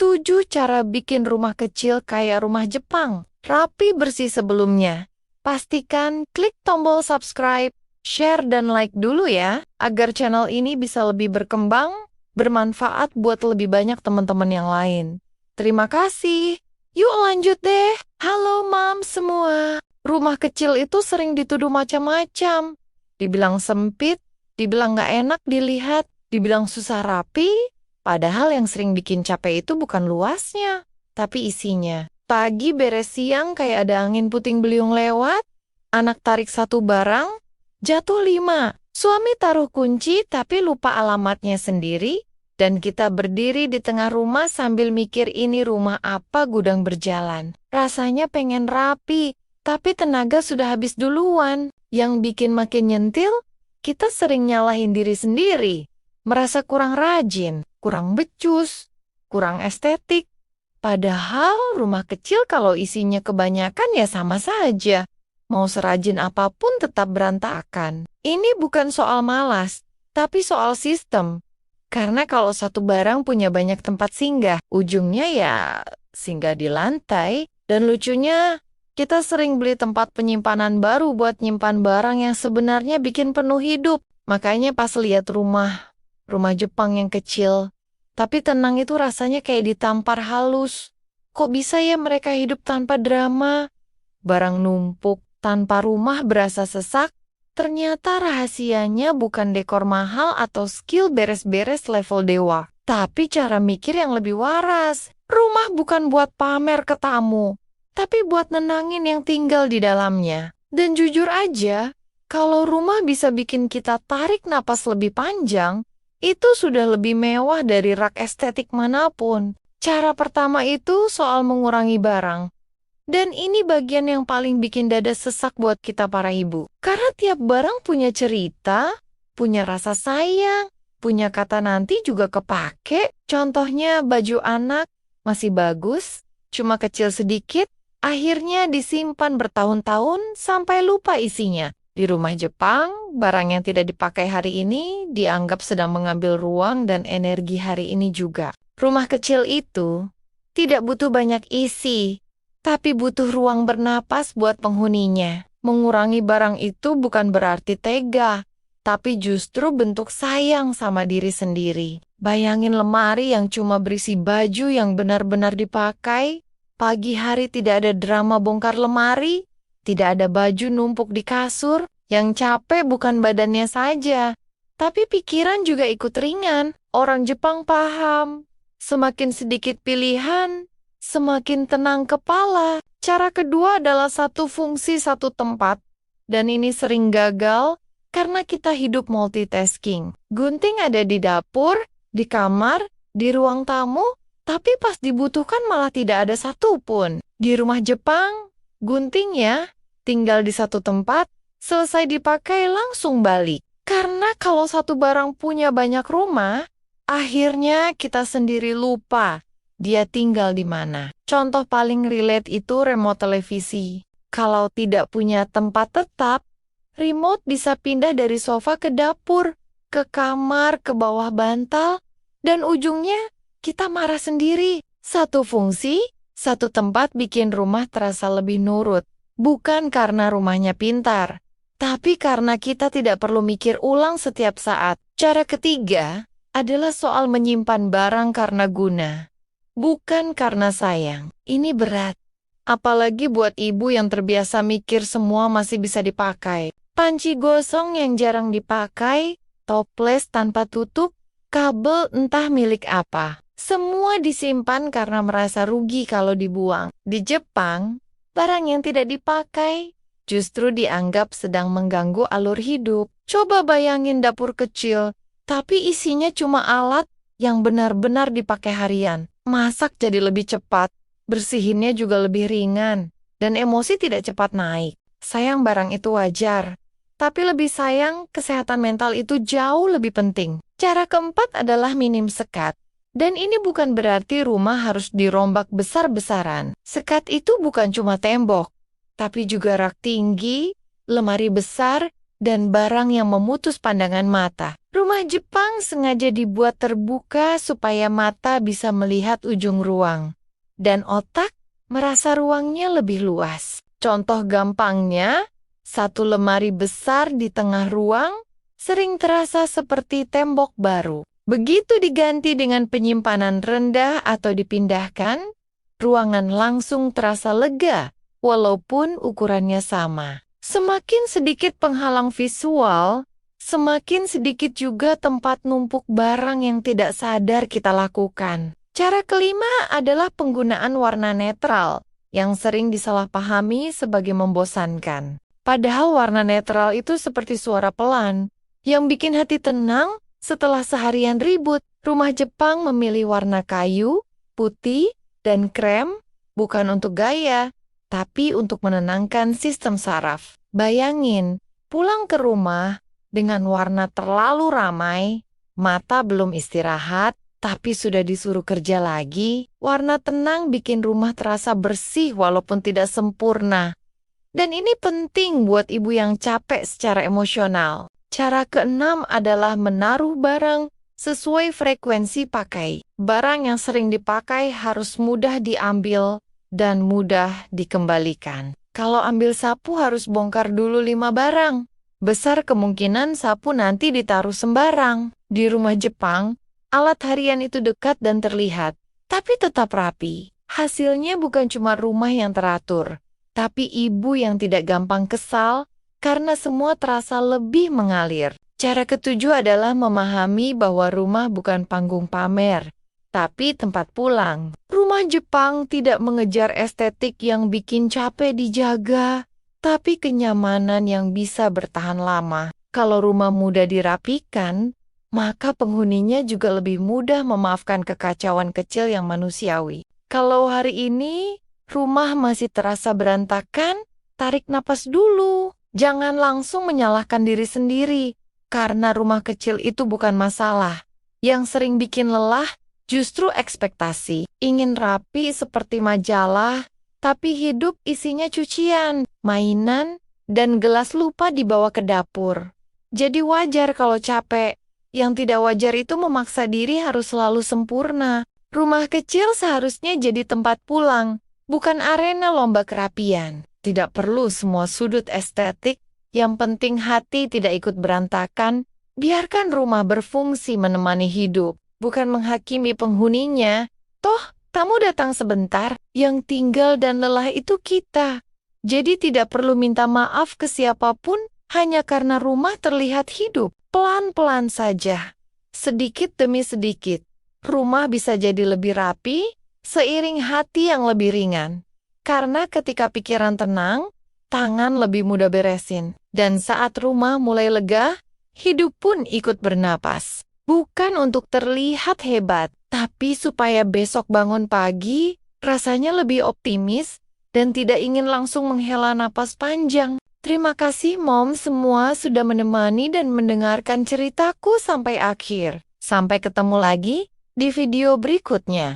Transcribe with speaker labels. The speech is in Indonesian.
Speaker 1: 7 cara bikin rumah kecil kayak rumah Jepang. Rapi bersih sebelumnya. Pastikan klik tombol subscribe, share, dan like dulu ya, agar channel ini bisa lebih berkembang, bermanfaat buat lebih banyak teman-teman yang lain. Terima kasih. Yuk lanjut deh. Halo mam semua. Rumah kecil itu sering dituduh macam-macam. Dibilang sempit, dibilang gak enak dilihat, dibilang susah rapi. Padahal yang sering bikin capek itu bukan luasnya, tapi isinya. Pagi beres siang kayak ada angin puting beliung lewat, anak tarik satu barang, jatuh 5. Suami taruh kunci tapi lupa alamatnya sendiri, dan kita berdiri di tengah rumah sambil mikir ini rumah apa gudang berjalan. Rasanya pengen rapi, tapi tenaga sudah habis duluan. Yang bikin makin nyentil, kita sering nyalahin diri sendiri. Merasa kurang rajin, kurang becus, kurang estetik. Padahal rumah kecil kalau isinya kebanyakan ya sama saja. Mau serajin apapun tetap berantakan. Ini bukan soal malas, tapi soal sistem. Karena kalau satu barang punya banyak tempat singgah, ujungnya ya singgah di lantai. Dan lucunya, kita sering beli tempat penyimpanan baru buat nyimpan barang yang sebenarnya bikin penuh hidup. Makanya pas lihat rumah Jepang yang kecil, tapi tenang itu rasanya kayak ditampar halus. Kok bisa ya mereka hidup tanpa drama? Barang numpuk, tanpa rumah berasa sesak. Ternyata rahasianya bukan dekor mahal atau skill beres-beres level dewa, tapi cara mikir yang lebih waras. Rumah bukan buat pamer ke tamu, tapi buat nenangin yang tinggal di dalamnya. Dan jujur aja, kalau rumah bisa bikin kita tarik napas lebih panjang, itu sudah lebih mewah dari rak estetik manapun. Cara pertama itu soal mengurangi barang. Dan ini bagian yang paling bikin dada sesak buat kita para ibu. Karena tiap barang punya cerita, punya rasa sayang, punya kata nanti juga kepake. Contohnya baju anak masih bagus, cuma kecil sedikit, akhirnya disimpan bertahun-tahun sampai lupa isinya. Di rumah Jepang, barang yang tidak dipakai hari ini dianggap sedang mengambil ruang dan energi hari ini juga. Rumah kecil itu tidak butuh banyak isi, tapi butuh ruang bernapas buat penghuninya. Mengurangi barang itu bukan berarti tega, tapi justru bentuk sayang sama diri sendiri. Bayangin lemari yang cuma berisi baju yang benar-benar dipakai. Pagi hari tidak ada drama bongkar lemari, tidak ada baju numpuk di kasur. Yang capek bukan badannya saja, tapi pikiran juga ikut ringan. Orang Jepang paham, semakin sedikit pilihan, semakin tenang kepala. Cara kedua adalah satu fungsi satu tempat, dan ini sering gagal karena kita hidup multitasking. Gunting ada di dapur, di kamar, di ruang tamu, tapi pas dibutuhkan malah tidak ada satupun. Di rumah Jepang, gunting ya, tinggal di satu tempat, selesai dipakai langsung balik. Karena kalau satu barang punya banyak rumah, akhirnya kita sendiri lupa dia tinggal di mana. Contoh paling relate itu remote televisi. Kalau tidak punya tempat tetap, remote bisa pindah dari sofa ke dapur, ke kamar, ke bawah bantal, dan ujungnya kita marah sendiri. Satu fungsi, satu tempat bikin rumah terasa lebih nurut. Bukan karena rumahnya pintar, tapi karena kita tidak perlu mikir ulang setiap saat. Cara ketiga adalah soal menyimpan barang karena guna, bukan karena sayang. Ini berat, apalagi buat ibu yang terbiasa mikir semua masih bisa dipakai. Panci gosong yang jarang dipakai, toples tanpa tutup, kabel entah milik apa. Semua disimpan karena merasa rugi kalau dibuang. Di Jepang, barang yang tidak dipakai justru dianggap sedang mengganggu alur hidup. Coba bayangin dapur kecil, tapi isinya cuma alat yang benar-benar dipakai harian. Masak jadi lebih cepat, bersihinnya juga lebih ringan, dan emosi tidak cepat naik. Sayang barang itu wajar, tapi lebih sayang kesehatan mental itu jauh lebih penting. Cara keempat adalah minim sekat. Dan ini bukan berarti rumah harus dirombak besar-besaran. Sekat itu bukan cuma tembok, tapi juga rak tinggi, lemari besar, dan barang yang memutus pandangan mata. Rumah Jepang sengaja dibuat terbuka supaya mata bisa melihat ujung ruang, dan otak merasa ruangnya lebih luas. Contoh gampangnya, satu lemari besar di tengah ruang sering terasa seperti tembok baru. Begitu diganti dengan penyimpanan rendah atau dipindahkan, ruangan langsung terasa lega, walaupun ukurannya sama. Semakin sedikit penghalang visual, semakin sedikit juga tempat numpuk barang yang tidak sadar kita lakukan. Cara kelima adalah penggunaan warna netral, yang sering disalahpahami sebagai membosankan. Padahal warna netral itu seperti suara pelan, yang bikin hati tenang setelah seharian ribut. Rumah Jepang memilih warna kayu, putih, dan krem, bukan untuk gaya, tapi untuk menenangkan sistem saraf. Bayangin, pulang ke rumah dengan warna terlalu ramai, mata belum istirahat, tapi sudah disuruh kerja lagi. Warna tenang bikin rumah terasa bersih walaupun tidak sempurna. Dan ini penting buat ibu yang capek secara emosional. Cara keenam adalah menaruh barang sesuai frekuensi pakai. Barang yang sering dipakai harus mudah diambil dan mudah dikembalikan. Kalau ambil sapu harus bongkar dulu 5 barang. Besar kemungkinan sapu nanti ditaruh sembarang. Di rumah Jepang, alat harian itu dekat dan terlihat, tapi tetap rapi. Hasilnya bukan cuma rumah yang teratur, tapi ibu yang tidak gampang kesal karena semua terasa lebih mengalir. Cara ketujuh adalah memahami bahwa rumah bukan panggung pamer, tapi tempat pulang. Rumah Jepang tidak mengejar estetik yang bikin capek dijaga, tapi kenyamanan yang bisa bertahan lama. Kalau rumah mudah dirapikan, maka penghuninya juga lebih mudah memaafkan kekacauan kecil yang manusiawi. Kalau hari ini rumah masih terasa berantakan, tarik napas dulu. Jangan langsung menyalahkan diri sendiri, karena rumah kecil itu bukan masalah. Yang sering bikin lelah justru ekspektasi. Ingin rapi seperti majalah, tapi hidup isinya cucian, mainan, dan gelas lupa dibawa ke dapur. Jadi wajar kalau capek. Yang tidak wajar itu memaksa diri harus selalu sempurna. Rumah kecil seharusnya jadi tempat pulang, bukan arena lomba kerapian. Tidak perlu semua sudut estetik, yang penting hati tidak ikut berantakan. Biarkan rumah berfungsi menemani hidup, bukan menghakimi penghuninya. Toh, tamu datang sebentar, yang tinggal dan lelah itu kita. Jadi tidak perlu minta maaf ke siapapun hanya karena rumah terlihat hidup. Pelan-pelan saja, sedikit demi sedikit, rumah bisa jadi lebih rapi, seiring hati yang lebih ringan. Karena ketika pikiran tenang, tangan lebih mudah beresin. Dan saat rumah mulai lega, hidup pun ikut bernapas. Bukan untuk terlihat hebat, tapi supaya besok bangun pagi, rasanya lebih optimis, dan tidak ingin langsung menghela napas panjang. Terima kasih Mom semua sudah menemani dan mendengarkan ceritaku sampai akhir. Sampai ketemu lagi di video berikutnya.